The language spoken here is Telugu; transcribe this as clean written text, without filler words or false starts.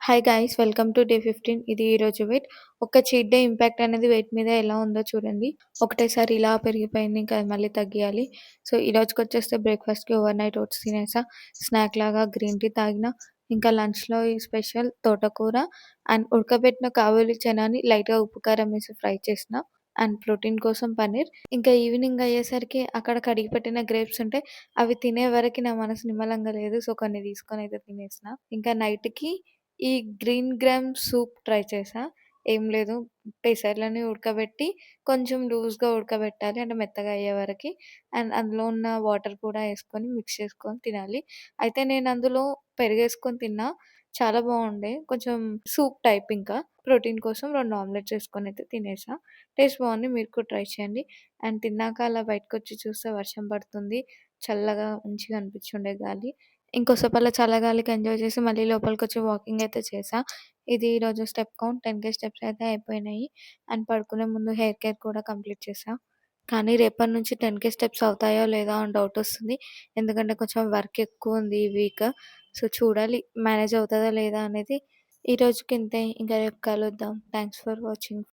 Hi guys welcome to day 15. ఇది ఈరోజు వెయిట్. ఒక చీట్ డే ఇంపాక్ట్ అనేది వెయిట్ మీద ఎలా ఉందో చూడండి. ఒకటేసారి ఇలా పెరిగిపోయింది. ఇంకా మళ్ళీ తగ్గియాలి. సో ఈ రోజుకొచ్చేస్తే బ్రేక్‌ఫాస్ట్‌కి ఓవర్ నైట్ ఓట్స్ తినేసా. స్నాక్ లాగా గ్రీన్ టీ తాగిన. ఇంకా లంచ్‌లో ఈ స్పెషల్ తోటకూర అండ్ ఉడకబెట్టిన కాబూలి చనాని లైట్‌గా ఉప్పు, కారం వేసి ఫ్రై చేసిన. అండ్ ప్రోటీన్ కోసం పన్నీర్. ఇంకా ఈవినింగ్ అయ్యేసరికి అక్కడ కడిగి పెట్టిన గ్రేప్స్ ఉంటే అవి తినే వరకి నా మనసు నిమ్మలంగా లేదు. సో కొన్ని తీసుకొనైతే తినేసిన. ఇంకా నైట్‌కి ఈ గ్రీన్ గ్రామ్ సూప్ ట్రై చేశా. ఏం లేదు, పెసర్లని ఉడకబెట్టి కొంచెం లూజ్‌గా ఉడకబెట్టాలి. అంటే మెత్తగా అయ్యే వరకి. అండ్ అందులో ఉన్న వాటర్ కూడా ఏసుకొని మిక్స్ చేసుకొని తినాలి. అయితే నేను అందులో పెరుగేసుకొని తిన్నా. చాలా బావుండే. కొంచెం సూప్ టైప్ ఇంకా. ప్రోటీన్ కోసం 2 ఆమ్లెట్స్ ఏసుకొనైతే తినేసా. టేస్ట్ బావుంది. మీరు కూడా ట్రై చేయండి. అండ్ తిన్నాక అలా బయటకొచ్చి చూస్తే వర్షం పడుతుంది. చల్లగా మంచిగా అనిపిచ్చుండే గాలి. ఇంకోసేపు అలా చల్లగాలికి ఎంజాయ్ చేసి మళ్ళీ లోపలికొచ్చి వాకింగ్ అయితే చేశా. ఇది ఈరోజు స్టెప్ కౌంట్ 10,000 స్టెప్స్ అయితే అయిపోయినాయి. అండ్ పడుకునే ముందు హెయిర్ కేర్ కూడా కంప్లీట్ చేశా. కానీ రేపటి నుంచి 10,000 స్టెప్స్ అవుతాయో లేదో అని డౌటొస్తుంది. ఎందుకంటే కొంచెం వర్క్ ఎక్కువుంది ఈ వీక్. సో చూడాలి మేనేజ్ అవుతదా లేదా అనేది. ఈ రోజుకి ఇంతే. ఇంకా రేపు కలుద్దాం. Thanks for watching.